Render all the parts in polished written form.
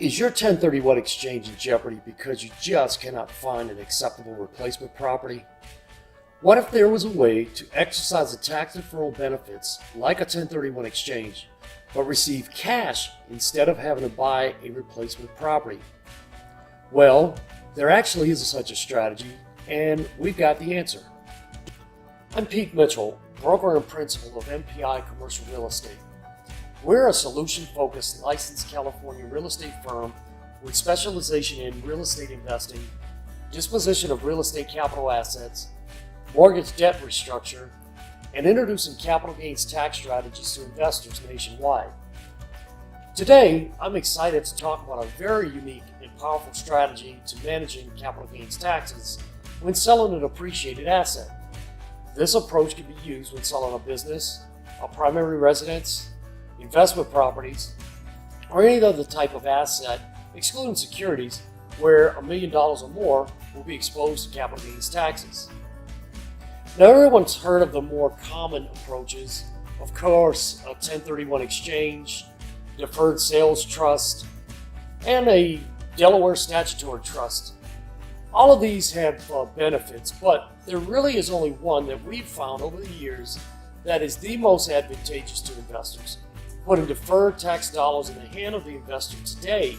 Is your 1031 exchange in jeopardy because you just cannot find an acceptable replacement property? What if there was a way to exercise the tax deferral benefits like a 1031 exchange, but receive cash instead of having to buy a replacement property? Well, there actually is such a strategy, and we've got the answer. I'm Pete Mitchell, broker and principal of MPI Commercial Real Estate. We're a solution-focused licensed California real estate firm with specialization in real estate investing, disposition of real estate capital assets, mortgage debt restructure, and introducing capital gains tax strategies to investors nationwide. Today, I'm excited to talk about a very unique and powerful strategy to managing capital gains taxes when selling an appreciated asset. This approach can be used when selling a business, a primary residence, investment properties, or any other type of asset, excluding securities, where $1 million or more will be exposed to capital gains taxes. Now, everyone's heard of the more common approaches, of course, a 1031 exchange, deferred sales trust, and a Delaware statutory trust. All of these have benefits, but there really is only one that we've found over the years that is the most advantageous to investors, putting deferred tax dollars in the hand of the investor today,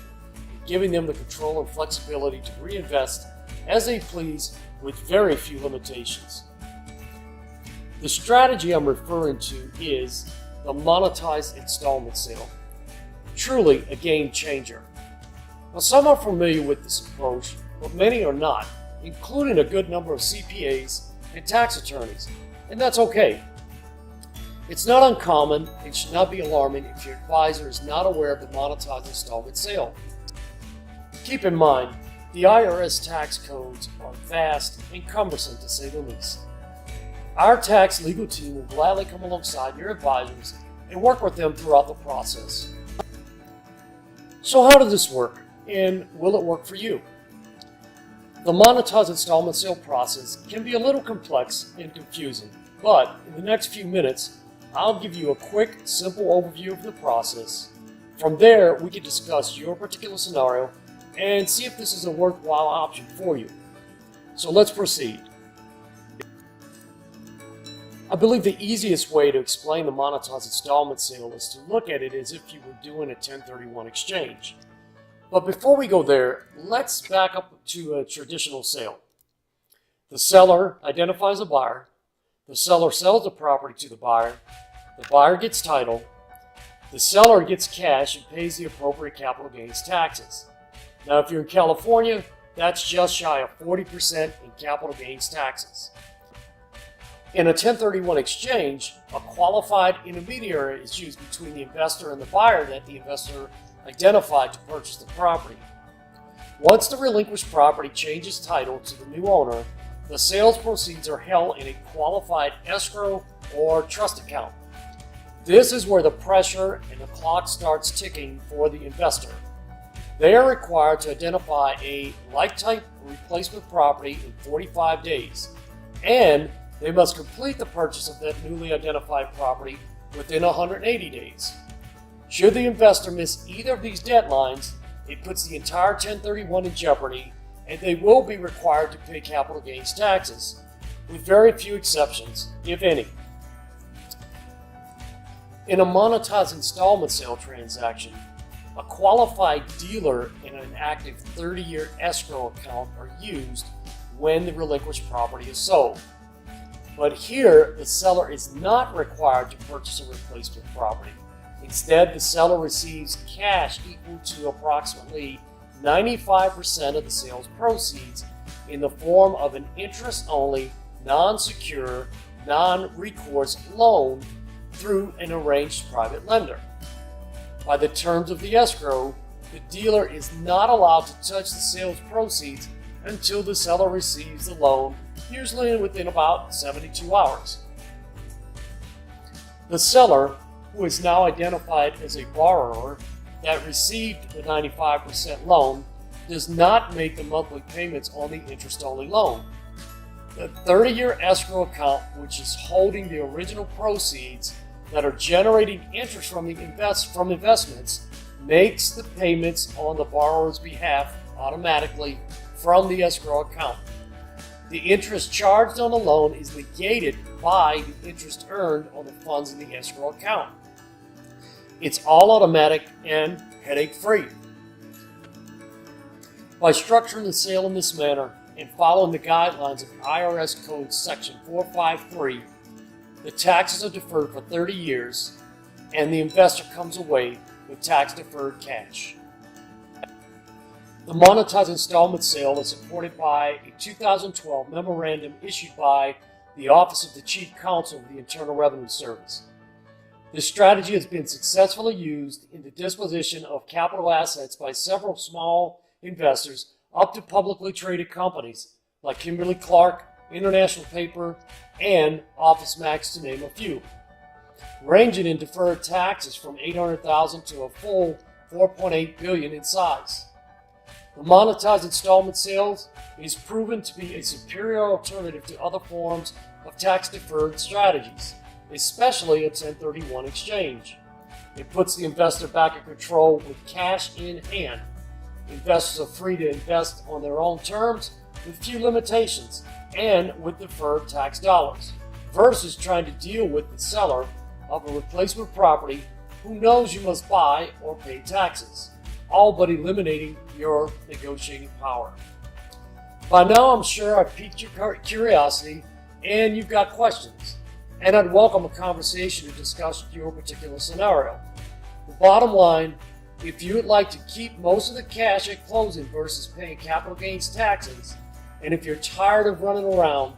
giving them the control and flexibility to reinvest as they please with very few limitations. The strategy I'm referring to is the Monetized Installment Sale. Truly a game changer. Now, some are familiar with this approach, but many are not, including a good number of CPAs and tax attorneys, and that's okay. It's not uncommon and should not be alarming if your advisor is not aware of the Monetized Installment Sale. Keep in mind, the IRS tax codes are vast and cumbersome to say the least. Our tax legal team will gladly come alongside your advisors and work with them throughout the process. So how does this work, and will it work for you? The Monetized Installment Sale process can be a little complex and confusing, but in the next few minutes, I'll give you a quick, simple overview of the process. From there, we can discuss your particular scenario and see if this is a worthwhile option for you. So let's proceed. I believe the easiest way to explain the Monetized Installment Sale is to look at it as if you were doing a 1031 exchange. But before we go there, let's back up to a traditional sale. The seller identifies a buyer. The seller sells the property to the buyer gets title, the seller gets cash and pays the appropriate capital gains taxes. Now, if you're in California, that's just shy of 40% in capital gains taxes. In a 1031 exchange, a qualified intermediary is used between the investor and the buyer that the investor identified to purchase the property. Once the relinquished property changes title to the new owner, the sales proceeds are held in a qualified escrow or trust account. This is where the pressure and the clock starts ticking for the investor. They are required to identify a like-type replacement property in 45 days, and they must complete the purchase of that newly identified property within 180 days. Should the investor miss either of these deadlines, it puts the entire 1031 in jeopardy, and they will be required to pay capital gains taxes, with very few exceptions, if any. In a monetized installment sale transaction, a qualified dealer and an active 30-year escrow account are used when the relinquished property is sold. But here, the seller is not required to purchase a replacement property. Instead, the seller receives cash equal to approximately 95% of the sales proceeds in the form of an interest-only, non-secure, non-recourse loan through an arranged private lender. By the terms of the escrow, the dealer is not allowed to touch the sales proceeds until the seller receives the loan, usually within about 72 hours. The seller, who is now identified as a borrower that received the 95% loan, does not make the monthly payments on the interest-only loan. The 30-year escrow account, which is holding the original proceeds that are generating interest from investments, makes the payments on the borrower's behalf automatically from the escrow account. The interest charged on the loan is negated by the interest earned on the funds in the escrow account. It's all automatic and headache-free. By structuring the sale in this manner and following the guidelines of IRS Code Section 453, the taxes are deferred for 30 years and the investor comes away with tax-deferred cash. The Monetized Installment Sale is supported by a 2012 memorandum issued by the Office of the Chief Counsel of the Internal Revenue Service. This strategy has been successfully used in the disposition of capital assets by several small investors up to publicly traded companies like Kimberly-Clark, International Paper, and OfficeMax, to name a few, ranging in deferred taxes from $800,000 to a full $4.8 billion in size. The monetized installment sales is proven to be a superior alternative to other forms of tax-deferred strategies, especially a 1031 exchange. It puts the investor back in control with cash in hand. Investors are free to invest on their own terms with few limitations and with deferred tax dollars, versus trying to deal with the seller of a replacement property who knows you must buy or pay taxes, all but eliminating your negotiating power. By now, I'm sure I've piqued your curiosity and you've got questions, and I'd welcome a conversation to discuss your particular scenario. The bottom line, if you would like to keep most of the cash at closing versus paying capital gains taxes, and if you're tired of running around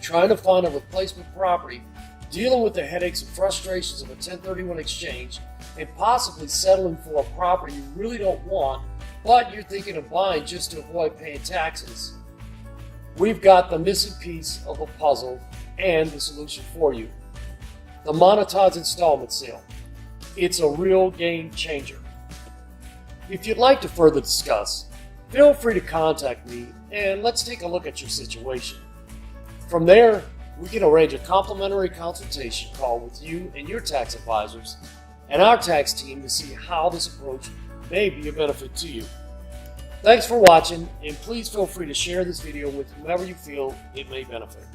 trying to find a replacement property, dealing with the headaches and frustrations of a 1031 exchange, and possibly settling for a property you really don't want, but you're thinking of buying just to avoid paying taxes, we've got the missing piece of the puzzle and the solution for you. The Monetized Installment Sale. It's a real game changer. If you'd like to further discuss, feel free to contact me and let's take a look at your situation. From there, we can arrange a complimentary consultation call with you and your tax advisors and our tax team to see how this approach may be a benefit to you. Thanks for watching, and please feel free to share this video with whomever you feel it may benefit.